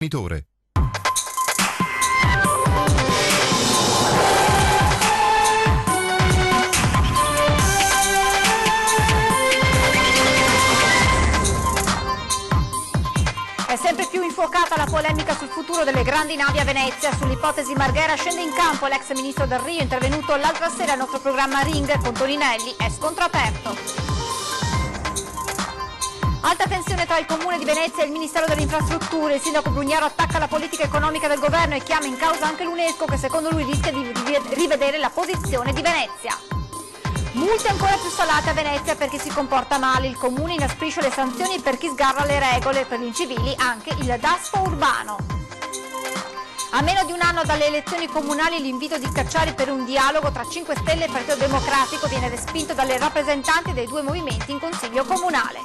Mitore. È sempre più infuocata la polemica sul futuro delle grandi navi a Venezia. Sull'ipotesi Marghera scende in campo l'ex ministro Del Rio, intervenuto l'altra sera al nostro programma Ring con Toninelli. È scontro aperto. Alta tensione tra il Comune di Venezia e il Ministero delle Infrastrutture. Il sindaco Brugnaro attacca la politica economica del governo e chiama in causa anche l'UNESCO, che secondo lui rischia di rivedere la posizione di Venezia. Multe ancora più salate a Venezia per chi si comporta male. Il Comune inasprisce le sanzioni per chi sgarra le regole. Per gli incivili anche il Daspo urbano. A meno di un anno dalle elezioni comunali l'invito di Cacciari per un dialogo tra 5 Stelle e Partito Democratico viene respinto dalle rappresentanti dei due movimenti in Consiglio Comunale.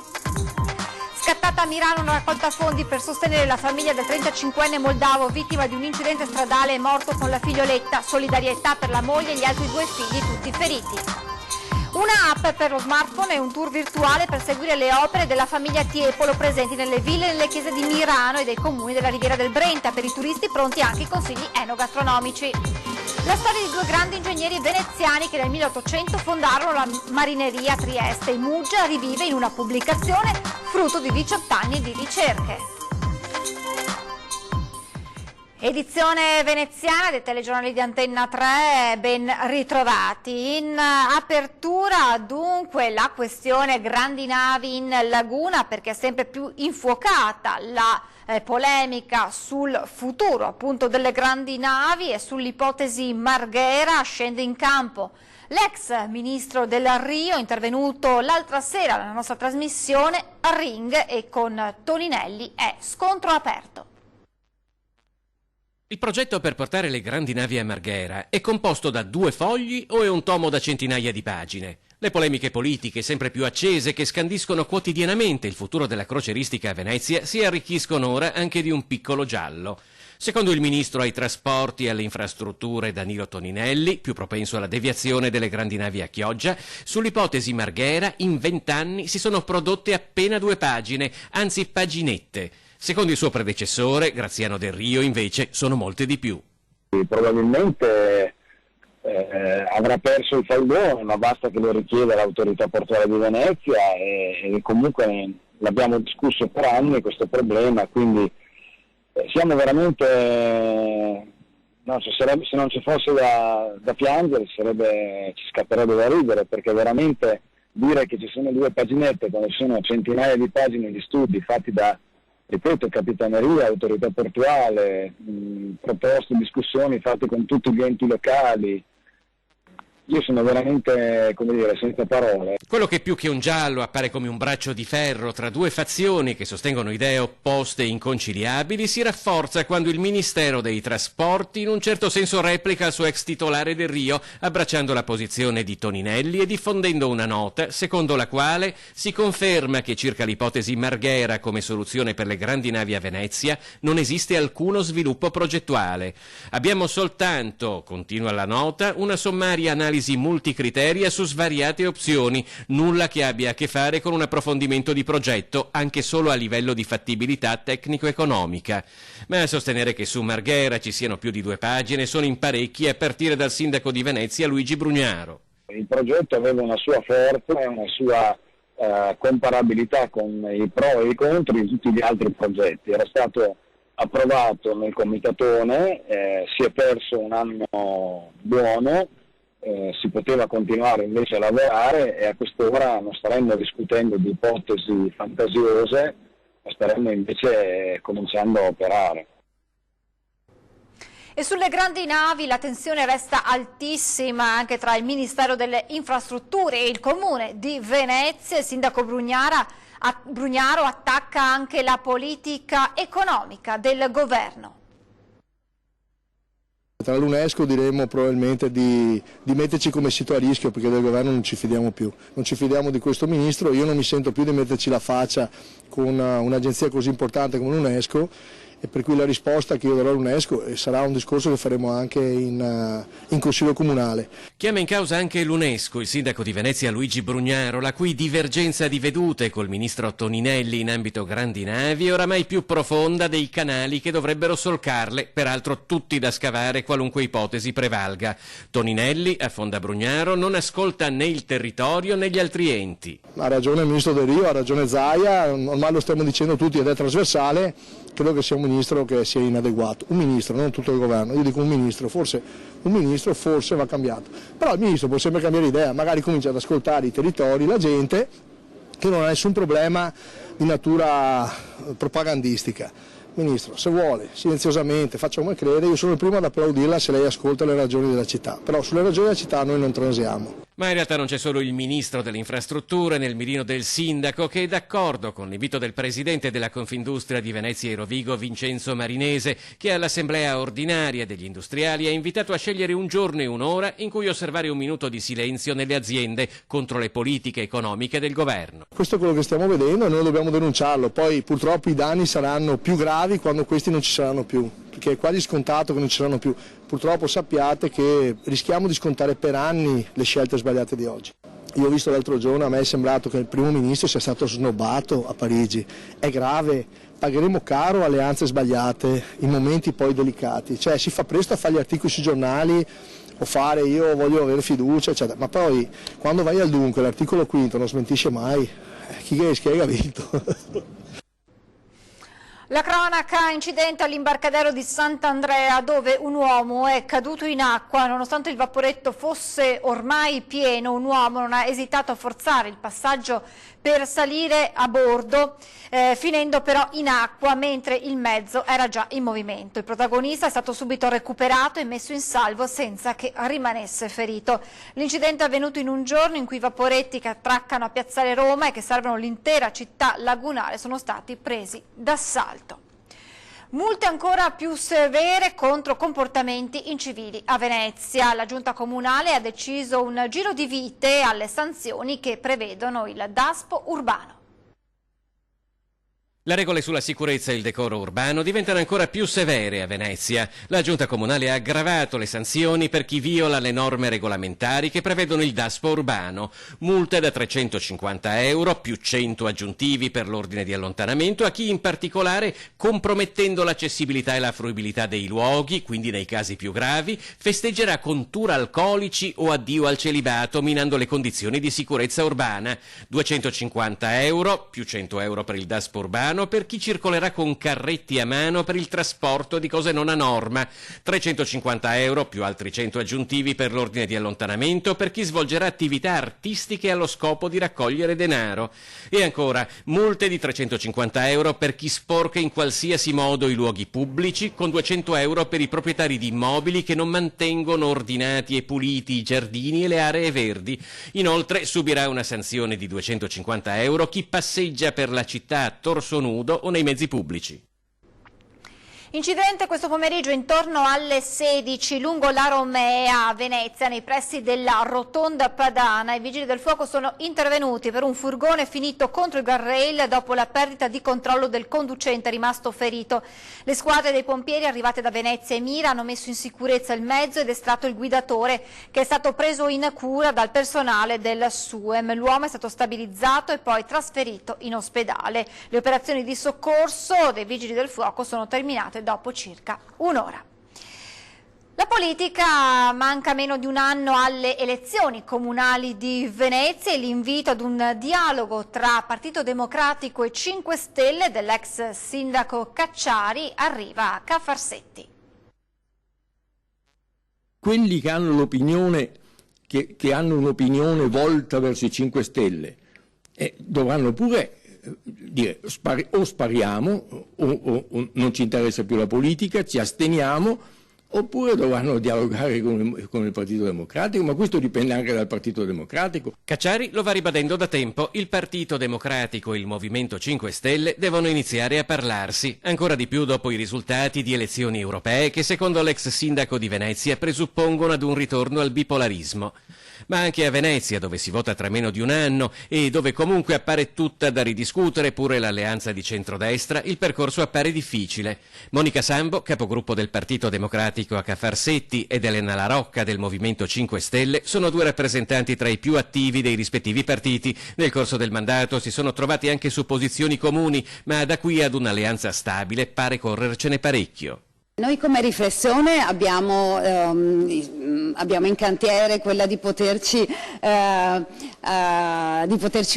Scattata a Milano una raccolta fondi per sostenere la famiglia del 35enne moldavo vittima di un incidente stradale e morto con la figlioletta. Solidarietà per la moglie e gli altri 2 figli tutti feriti. Una app per lo smartphone e un tour virtuale per seguire le opere della famiglia Tiepolo presenti nelle ville e nelle chiese di Milano e dei comuni della Riviera del Brenta. Per i turisti pronti anche i consigli enogastronomici. La storia di 2 grandi ingegneri veneziani che nel 1800 fondarono la marineria a Trieste. Il Muggia rivive in una pubblicazione frutto di 18 anni di ricerche. Edizione veneziana dei telegiornali di Antenna 3, ben ritrovati. In apertura dunque la questione grandi navi in laguna, perché è sempre più infuocata la polemica sul futuro appunto delle grandi navi e sull'ipotesi Marghera. Scende in campo l'ex ministro Del Rio, intervenuto l'altra sera nella nostra trasmissione a Ring e con Toninelli. È scontro aperto. Il progetto per portare le grandi navi a Marghera è composto da 2 fogli o è un tomo da centinaia di pagine? Le polemiche politiche, sempre più accese, che scandiscono quotidianamente il futuro della croceristica a Venezia, si arricchiscono ora anche di un piccolo giallo. Secondo il ministro ai trasporti e alle infrastrutture Danilo Toninelli, più propenso alla deviazione delle grandi navi a Chioggia, sull'ipotesi Marghera in 20 anni si sono prodotte appena 2 pagine, anzi paginette. Secondo il suo predecessore, Graziano Del Rio, invece, sono molte di più. Probabilmente avrà perso il faldone, ma basta che lo richieda l'autorità portuale di Venezia e comunque l'abbiamo discusso per anni questo problema, quindi siamo veramente, no, se non ci fosse da piangere ci scatterebbe da ridere, perché veramente dire che ci sono 2 paginette quando ci sono centinaia di pagine di studi fatti da, ripeto, capitaneria, autorità portuale, proposte, discussioni fatte con tutti gli enti locali. Io sono veramente, come dire, senza parole. Quello che più che un giallo appare come un braccio di ferro tra 2 fazioni che sostengono idee opposte e inconciliabili si rafforza quando il Ministero dei Trasporti in un certo senso replica il suo ex titolare Del Rio, abbracciando la posizione di Toninelli e diffondendo una nota secondo la quale si conferma che circa l'ipotesi Marghera come soluzione per le grandi navi a Venezia non esiste alcuno sviluppo progettuale. Abbiamo soltanto, continua la nota, una sommaria analisi multicriteria su svariate opzioni, nulla che abbia a che fare con un approfondimento di progetto, anche solo a livello di fattibilità tecnico-economica. Ma a sostenere che su Marghera ci siano più di 2 pagine sono in parecchi, a partire dal sindaco di Venezia Luigi Brugnaro. Il progetto aveva una sua forza e una sua comparabilità con i pro e i contro di tutti gli altri progetti. Era stato approvato nel comitatone, si è perso un anno buono, si poteva continuare invece a lavorare e a quest'ora non staremmo discutendo di ipotesi fantasiose, ma staremmo invece cominciando a operare. E sulle grandi navi la tensione resta altissima anche tra il Ministero delle Infrastrutture e il Comune di Venezia. Il sindaco Brugnaro attacca anche la politica economica del governo. Tra l'UNESCO diremmo probabilmente di metterci come sito a rischio, perché del governo non ci fidiamo più, non ci fidiamo di questo ministro. Io non mi sento più di metterci la faccia con un'agenzia così importante come l'UNESCO e per cui la risposta che io darò all'UNESCO sarà un discorso che faremo anche in Consiglio Comunale. Chiama in causa anche l'UNESCO il sindaco di Venezia Luigi Brugnaro, la cui divergenza di vedute col ministro Toninelli in ambito grandi navi è oramai più profonda dei canali che dovrebbero solcarle, peraltro tutti da scavare qualunque ipotesi prevalga. Toninelli, affonda Brugnaro, non ascolta né il territorio né gli altri enti. Ha ragione il ministro Del Rio, ha ragione Zaia, ormai lo stiamo dicendo tutti ed è trasversale, credo che sia un ministro che sia inadeguato, un ministro, non tutto il governo, io dico un ministro forse va cambiato, però il ministro può sempre cambiare idea, magari comincia ad ascoltare i territori, la gente, che non ha nessun problema di natura propagandistica. Ministro, se vuole, silenziosamente, faccia come crede, io sono il primo ad applaudirla se lei ascolta le ragioni della città, però sulle ragioni della città noi non transiamo. Ma in realtà non c'è solo il ministro delle infrastrutture nel mirino del sindaco che è d'accordo con l'invito del presidente della Confindustria di Venezia e Rovigo, Vincenzo Marinese, che all'assemblea ordinaria degli industriali ha invitato a scegliere un giorno e un'ora in cui osservare un minuto di silenzio nelle aziende contro le politiche economiche del governo. Questo è quello che stiamo vedendo e noi dobbiamo denunciarlo, poi purtroppo i danni saranno più gravi quando questi non ci saranno più, perché è quasi scontato che non ci saranno più. Purtroppo sappiate che rischiamo di scontare per anni le scelte sbagliate di oggi. Io ho visto l'altro giorno, a me è sembrato che il primo ministro sia stato snobbato a Parigi. È grave, pagheremo caro alleanze sbagliate in momenti poi delicati. Cioè si fa presto a fare gli articoli sui giornali o fare io voglio avere fiducia, eccetera. Ma poi quando vai al dunque l'articolo quinto non smentisce mai. Chi ha vinto? La cronaca, incidente all'imbarcadero di Sant'Andrea dove un uomo è caduto in acqua. Nonostante il vaporetto fosse ormai pieno, un uomo non ha esitato a forzare il passaggio per salire a bordo, finendo però in acqua mentre il mezzo era già in movimento. Il protagonista è stato subito recuperato e messo in salvo senza che rimanesse ferito. L'incidente è avvenuto in un giorno in cui i vaporetti che attraccano a Piazzale Roma e che servono l'intera città lagunare sono stati presi d'assalto. Multe ancora più severe contro comportamenti incivili a Venezia. La Giunta Comunale ha deciso un giro di vite alle sanzioni che prevedono il DASPO urbano. Le regole sulla sicurezza e il decoro urbano diventano ancora più severe a Venezia. La Giunta Comunale ha aggravato le sanzioni per chi viola le norme regolamentari che prevedono il DASPO urbano. Multe da 350 euro più 100 aggiuntivi per l'ordine di allontanamento a chi in particolare, compromettendo l'accessibilità e la fruibilità dei luoghi, quindi nei casi più gravi, festeggerà con tour alcolici o addio al celibato minando le condizioni di sicurezza urbana. 250 euro più 100 euro per il DASPO urbano per chi circolerà con carretti a mano per il trasporto di cose non a norma, 350 euro più altri 100 aggiuntivi per l'ordine di allontanamento per chi svolgerà attività artistiche allo scopo di raccogliere denaro e ancora multe di 350 euro per chi sporca in qualsiasi modo i luoghi pubblici, con 200 euro per i proprietari di immobili che non mantengono ordinati e puliti i giardini e le aree verdi. Inoltre subirà una sanzione di 250 euro chi passeggia per la città a torso nudo o nei mezzi pubblici. Incidente questo pomeriggio intorno alle 16 lungo la Romea a Venezia, nei pressi della Rotonda Padana. I vigili del fuoco sono intervenuti per un furgone finito contro il guardrail dopo la perdita di controllo del conducente rimasto ferito. Le squadre dei pompieri arrivate da Venezia e Mira hanno messo in sicurezza il mezzo ed estratto il guidatore, che è stato preso in cura dal personale del SUEM. L'uomo è stato stabilizzato e poi trasferito in ospedale. Le operazioni di soccorso dei vigili del fuoco sono terminate dopo circa un'ora. La politica, manca meno di un anno alle elezioni comunali di Venezia e l'invito ad un dialogo tra Partito Democratico e 5 Stelle dell'ex sindaco Cacciari arriva a Cafarsetti. Quelli che hanno l'opinione, che hanno un'opinione volta verso i 5 Stelle dovranno pure dire o spariamo o non ci interessa più la politica, ci asteniamo, oppure dovranno dialogare con il Partito Democratico, ma questo dipende anche dal Partito Democratico. Cacciari lo va ribadendo da tempo, il Partito Democratico e il Movimento 5 Stelle devono iniziare a parlarsi, ancora di più dopo i risultati di elezioni europee che secondo l'ex sindaco di Venezia presuppongono ad un ritorno al bipolarismo. ma anche a Venezia, dove si vota tra meno di un anno e dove comunque appare tutta da ridiscutere, pure l'alleanza di centrodestra, il percorso appare difficile. Monica Sambo, capogruppo del Partito Democratico a Cafarsetti, ed Elena La Rocca del Movimento 5 Stelle sono due rappresentanti tra i più attivi dei rispettivi partiti. Nel corso del mandato si sono trovati anche su posizioni comuni, ma da qui ad un'alleanza stabile pare corrercene parecchio. Noi come riflessione abbiamo in cantiere quella di poterci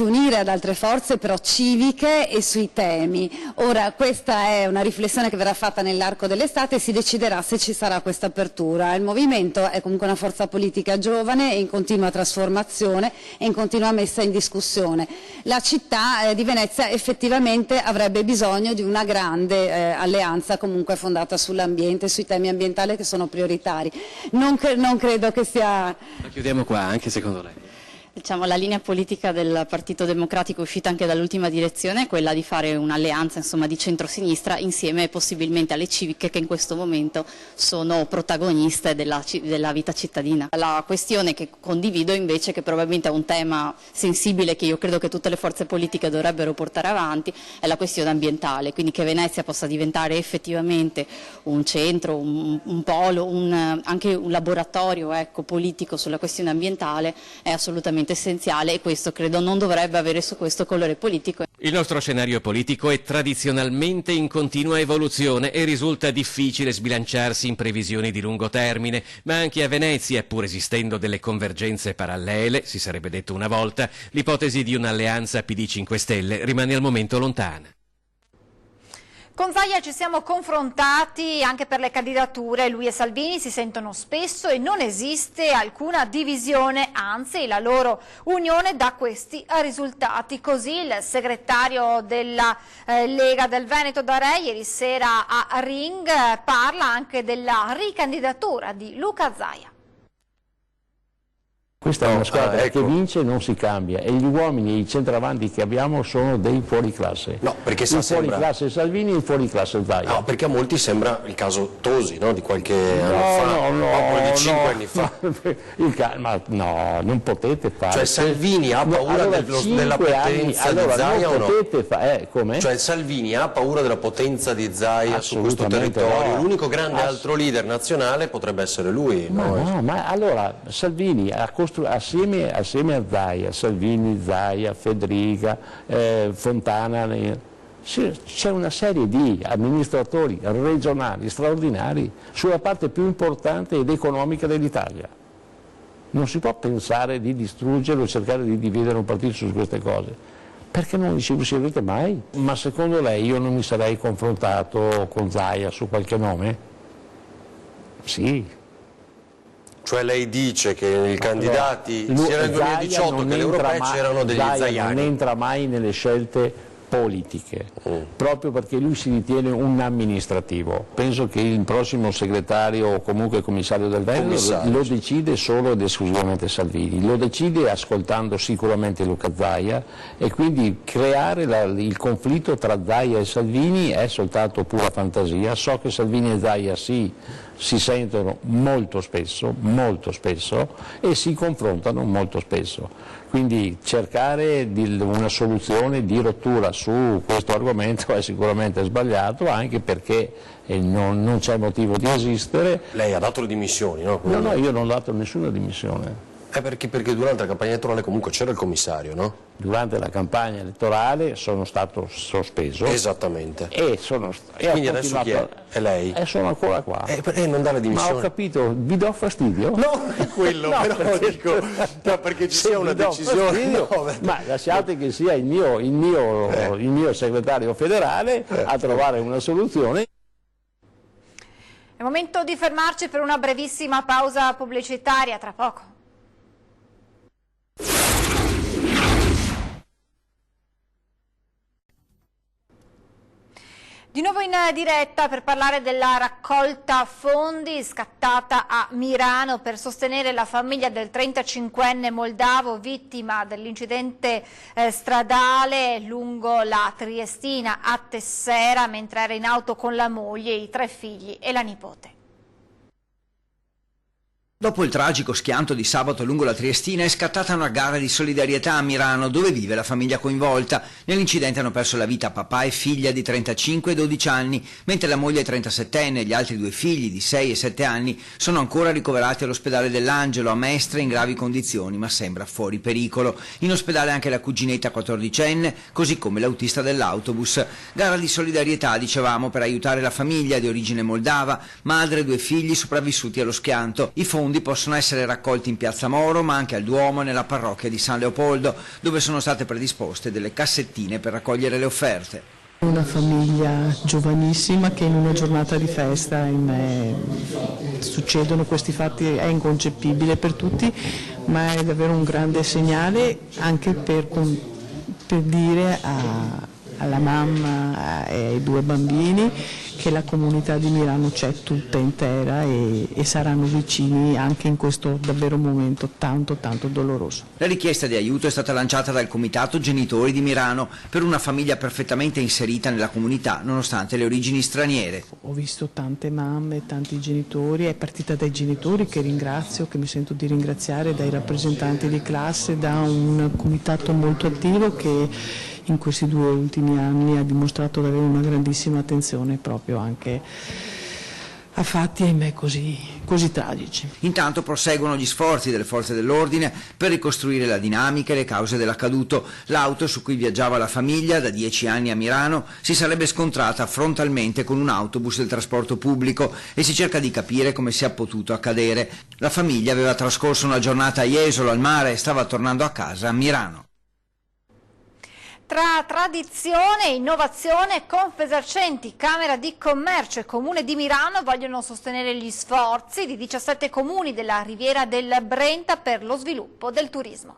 unire ad altre forze, però civiche e sui temi. Ora questa è una riflessione che verrà fatta nell'arco dell'estate e si deciderà se ci sarà questa apertura. Il movimento è comunque una forza politica giovane e in continua trasformazione e in continua messa in discussione. La città di Venezia effettivamente avrebbe bisogno di una grande alleanza comunque fondata sull'ambiente, sui temi ambientali che sono prioritari. Non credo che sia... La chiudiamo qua, anche secondo lei? Diciamo, la linea politica del Partito Democratico uscita anche dall'ultima direzione è quella di fare un'alleanza di centrosinistra insieme possibilmente alle civiche che in questo momento sono protagoniste della vita cittadina. La questione che condivido invece, che probabilmente è un tema sensibile che io credo che tutte le forze politiche dovrebbero portare avanti, è la questione ambientale, quindi che Venezia possa diventare effettivamente un centro, un polo, anche un laboratorio politico sulla questione ambientale è assolutamente essenziale, e questo credo non dovrebbe avere su questo colore politico. Il nostro scenario politico è tradizionalmente in continua evoluzione e risulta difficile sbilanciarsi in previsioni di lungo termine, ma anche a Venezia, pur esistendo delle convergenze parallele, si sarebbe detto una volta, l'ipotesi di un'alleanza PD 5 Stelle rimane al momento lontana. Con Zaia ci siamo confrontati anche per le candidature, lui e Salvini si sentono spesso e non esiste alcuna divisione, anzi la loro unione dà questi risultati. Così il segretario della Lega del Veneto D'Arei ieri sera a Ring parla anche della ricandidatura di Luca Zaia. Questa è una squadra che vince e non si cambia, e gli uomini e i centravanti che abbiamo sono dei fuoriclasse. No, perché il fuoriclasse Salvini e il fuoriclasse Zaia. No, perché a molti sembra il caso Tosi, no? Di qualche anno fa, di 5 anni fa. Ma no, non potete fare. Cioè Salvini ha paura della potenza di Zaia o no? Come? Cioè Salvini ha paura della potenza di Zaia su questo territorio. No. L'unico grande altro leader nazionale potrebbe essere lui. Ma allora Salvini ha assieme a Zaia, Salvini, Zaia, Federica, Fontana, c'è una serie di amministratori regionali straordinari sulla parte più importante ed economica dell'Italia. Non si può pensare di distruggere o cercare di dividere un partito su queste cose, perché non ci riuscirete mai. Ma secondo lei io non mi sarei confrontato con Zaia su qualche nome? Sì. Cioè lei dice che i candidati sia nel 2018 che l'Europea c'erano degli zaiani. Non entra mai nelle scelte politiche, proprio perché lui si ritiene un amministrativo. Penso che il prossimo segretario o comunque commissario del Veneto lo decide solo ed esclusivamente Salvini, lo decide ascoltando sicuramente Luca Zaia, e quindi creare il conflitto tra Zaia e Salvini è soltanto pura fantasia. So che Salvini e Zaia si sentono molto spesso e si confrontano molto spesso, quindi cercare una soluzione di rottura su questo argomento è sicuramente sbagliato, anche perché non c'è motivo di esistere. Lei ha dato le dimissioni, no? No, io non ho dato nessuna dimissione. Perché durante la campagna elettorale comunque c'era il commissario, no? Durante la campagna elettorale sono stato sospeso. Esattamente. Quindi adesso chi è? È lei? E sono ancora qua. E non dà le dimissioni? Ma ho capito, vi do fastidio? No, è quello, no, però dico, perché ci sia una decisione. Ma lasciate che sia il mio segretario federale a trovare una soluzione. È momento di fermarci per una brevissima pausa pubblicitaria, tra poco. Di nuovo in diretta per parlare della raccolta fondi scattata a Mirano per sostenere la famiglia del 35enne moldavo vittima dell'incidente stradale lungo la Triestina a Tessera mentre era in auto con la moglie, i 3 figli e la nipote. Dopo il tragico schianto di sabato lungo la Triestina è scattata una gara di solidarietà a Mirano, dove vive la famiglia coinvolta. Nell'incidente hanno perso la vita papà e figlia di 35 e 12 anni, mentre la moglie 37enne e gli altri due figli di 6 e 7 anni sono ancora ricoverati all'ospedale dell'Angelo a Mestre in gravi condizioni, ma sembra fuori pericolo. In ospedale anche la cuginetta 14enne, così come l'autista dell'autobus. Gara di solidarietà, dicevamo, per aiutare la famiglia di origine moldava, madre e due figli sopravvissuti allo schianto. I fondi possono essere raccolti in Piazza Moro, ma anche al Duomo e nella parrocchia di San Leopoldo, dove sono state predisposte delle cassettine per raccogliere le offerte. Una famiglia giovanissima che in una giornata di festa succedono questi fatti, è inconcepibile per tutti, ma è davvero un grande segnale anche per dire alla mamma e ai due bambini che la comunità di Mirano c'è tutta intera e saranno vicini anche in questo davvero momento tanto doloroso. La richiesta di aiuto è stata lanciata dal Comitato Genitori di Mirano per una famiglia perfettamente inserita nella comunità nonostante le origini straniere. Ho visto tante mamme, tanti genitori, è partita dai genitori che ringrazio, che mi sento di ringraziare, dai rappresentanti di classe, da un comitato molto attivo che in questi 2 ultimi anni ha dimostrato di avere una grandissima attenzione proprio anche a fatti, ahimè, così tragici. Intanto proseguono gli sforzi delle forze dell'ordine per ricostruire la dinamica e le cause dell'accaduto. L'auto su cui viaggiava la famiglia da 10 anni a Mirano si sarebbe scontrata frontalmente con un autobus del trasporto pubblico e si cerca di capire come sia potuto accadere. La famiglia aveva trascorso una giornata a Jesolo al mare e stava tornando a casa a Mirano. Tra tradizione e innovazione, Confesercenti, Camera di Commercio e Comune di Mirano vogliono sostenere gli sforzi di 17 comuni della Riviera del Brenta per lo sviluppo del turismo.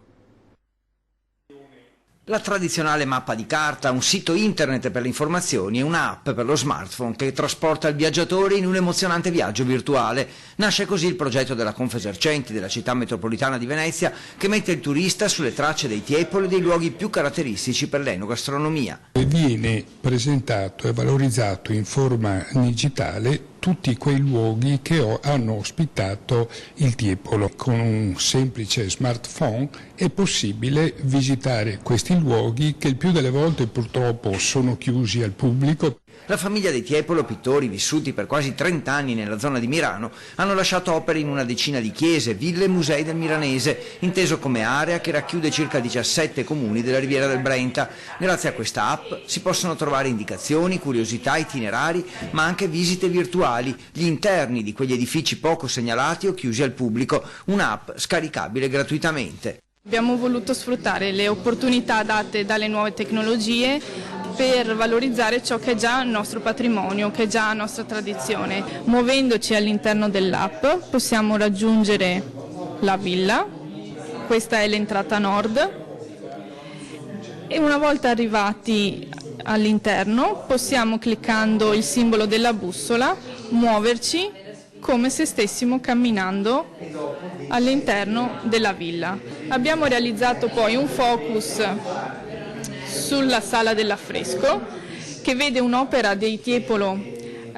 La tradizionale mappa di carta, un sito internet per le informazioni e un'app per lo smartphone che trasporta il viaggiatore in un emozionante viaggio virtuale. Nasce così il progetto della Confesercenti della città metropolitana di Venezia, che mette il turista sulle tracce dei tiepoli e dei luoghi più caratteristici per l'enogastronomia. Viene presentato e valorizzato in forma digitale tutti quei luoghi che hanno ospitato il tiepolo. Con un semplice smartphone è possibile visitare questi luoghi che il più delle volte purtroppo sono chiusi al pubblico. La famiglia dei Tiepolo, pittori vissuti per quasi 30 anni nella zona di Mirano, hanno lasciato opere in una decina di chiese, ville e musei del milanese, inteso come area che racchiude circa 17 comuni della Riviera del Brenta. Grazie a questa app si possono trovare indicazioni, curiosità, itinerari, ma anche visite virtuali, gli interni di quegli edifici poco segnalati o chiusi al pubblico, un'app scaricabile gratuitamente. Abbiamo voluto sfruttare le opportunità date dalle nuove tecnologie per valorizzare ciò che è già il nostro patrimonio, che è già nostra tradizione. Muovendoci all'interno dell'app possiamo raggiungere la villa, questa è l'entrata nord, e una volta arrivati all'interno possiamo, cliccando il simbolo della bussola, muoverci come se stessimo camminando all'interno della villa. Abbiamo realizzato poi un focus sulla sala dell'affresco che vede un'opera dei Tiepolo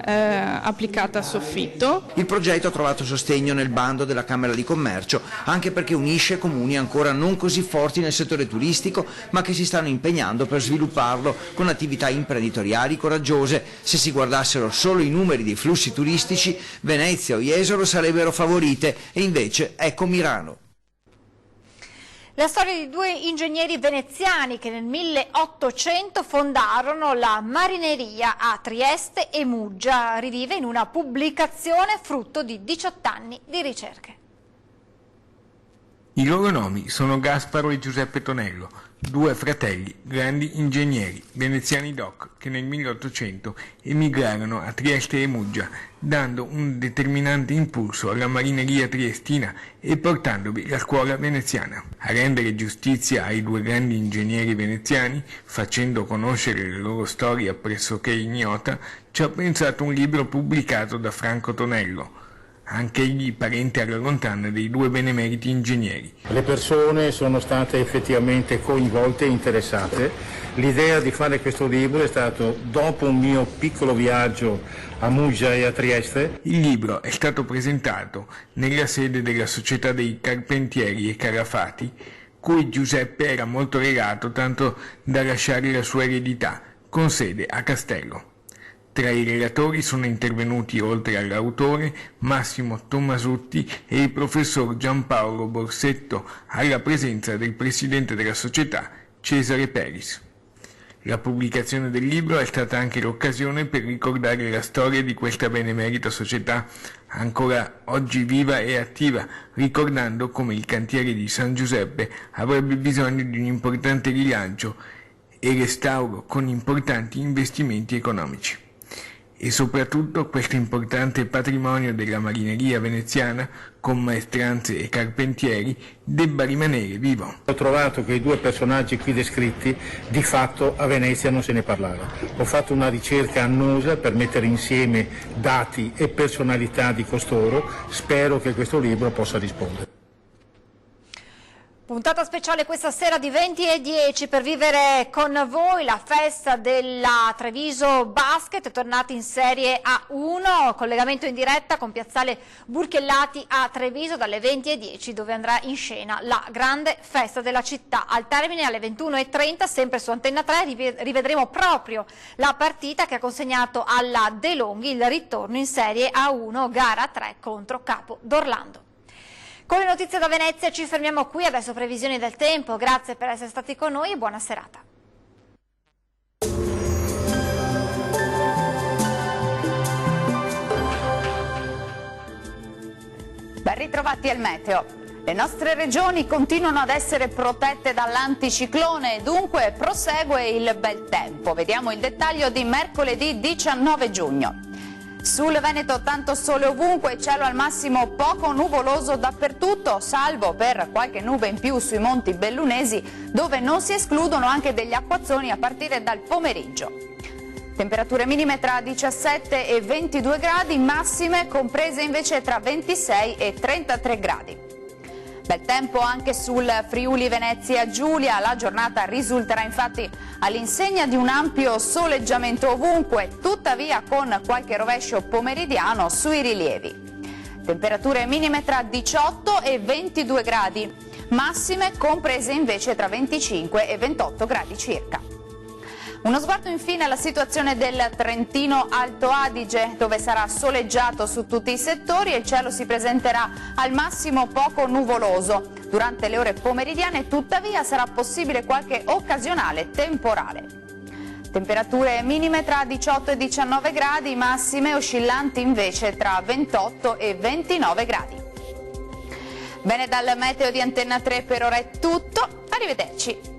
applicata a soffitto. Il progetto ha trovato sostegno nel bando della Camera di Commercio anche perché unisce comuni ancora non così forti nel settore turistico ma che si stanno impegnando per svilupparlo con attività imprenditoriali coraggiose. Se si guardassero solo i numeri dei flussi turistici, Venezia o Jesolo sarebbero favorite e invece ecco Mirano. La storia di 2 ingegneri veneziani che nel 1800 fondarono la marineria a Trieste e Muggia rivive in una pubblicazione frutto di 18 anni di ricerche. I loro nomi sono Gasparo e Giuseppe Tonello, 2 fratelli, grandi ingegneri, veneziani doc, che nel 1800 emigrarono a Trieste e Muggia, dando un determinante impulso alla marineria triestina e portandovi la scuola veneziana. A rendere giustizia ai 2 grandi ingegneri veneziani, facendo conoscere la loro storia pressoché ignota, ci ha pensato un libro pubblicato da Franco Tonello, anche egli parente alla lontana dei due benemeriti ingegneri. Le persone sono state effettivamente coinvolte e interessate. L'idea di fare questo libro è stato dopo un mio piccolo viaggio a Muggia e a Trieste. Il libro è stato presentato nella sede della Società dei Carpentieri e Calafati, cui Giuseppe era molto legato, tanto da lasciare la sua eredità, con sede a Castello. Tra i relatori sono intervenuti, oltre all'autore, Massimo Tommasutti e il professor Giampaolo Borsetto, alla presenza del presidente della società, Cesare Peris. La pubblicazione del libro è stata anche l'occasione per ricordare la storia di questa benemerita società, ancora oggi viva e attiva, ricordando come il cantiere di San Giuseppe avrebbe bisogno di un importante rilancio e restauro con importanti investimenti economici. E soprattutto questo importante patrimonio della marineria veneziana, con maestranze e carpentieri, debba rimanere vivo. Ho trovato che i due personaggi qui descritti, di fatto a Venezia non se ne parlava. Ho fatto una ricerca annosa per mettere insieme dati e personalità di costoro, spero che questo libro possa rispondere. Puntata speciale questa sera di 20:10 per vivere con voi la festa della Treviso Basket, tornati in Serie A1, collegamento in diretta con Piazzale Burchellati a Treviso dalle 20:10, dove andrà in scena la grande festa della città. Al termine alle 21:30, sempre su Antenna 3, rivedremo proprio la partita che ha consegnato alla De Longhi il ritorno in Serie A1, gara 3 contro Capo d'Orlando. Con le notizie da Venezia ci fermiamo qui, adesso previsioni del tempo, grazie per essere stati con noi e buona serata. Ben ritrovati al meteo. Le nostre regioni continuano ad essere protette dall'anticiclone, dunque prosegue il bel tempo. Vediamo il dettaglio di mercoledì 19 giugno. Sul Veneto tanto sole ovunque, cielo al massimo poco nuvoloso dappertutto, salvo per qualche nube in più sui monti bellunesi, dove non si escludono anche degli acquazzoni a partire dal pomeriggio. Temperature minime tra 17 e 22 gradi, massime comprese invece tra 26 e 33 gradi. Bel tempo anche sul Friuli Venezia Giulia, la giornata risulterà infatti all'insegna di un ampio soleggiamento ovunque, tuttavia con qualche rovescio pomeridiano sui rilievi. Temperature minime tra 18 e 22 gradi, massime comprese invece tra 25 e 28 gradi circa. Uno sguardo infine alla situazione del Trentino Alto Adige, dove sarà soleggiato su tutti i settori e il cielo si presenterà al massimo poco nuvoloso. Durante le ore pomeridiane, tuttavia, sarà possibile qualche occasionale temporale. Temperature minime tra 18 e 19 gradi, massime oscillanti invece tra 28 e 29 gradi. Bene, dal meteo di Antenna 3 per ora è tutto, arrivederci.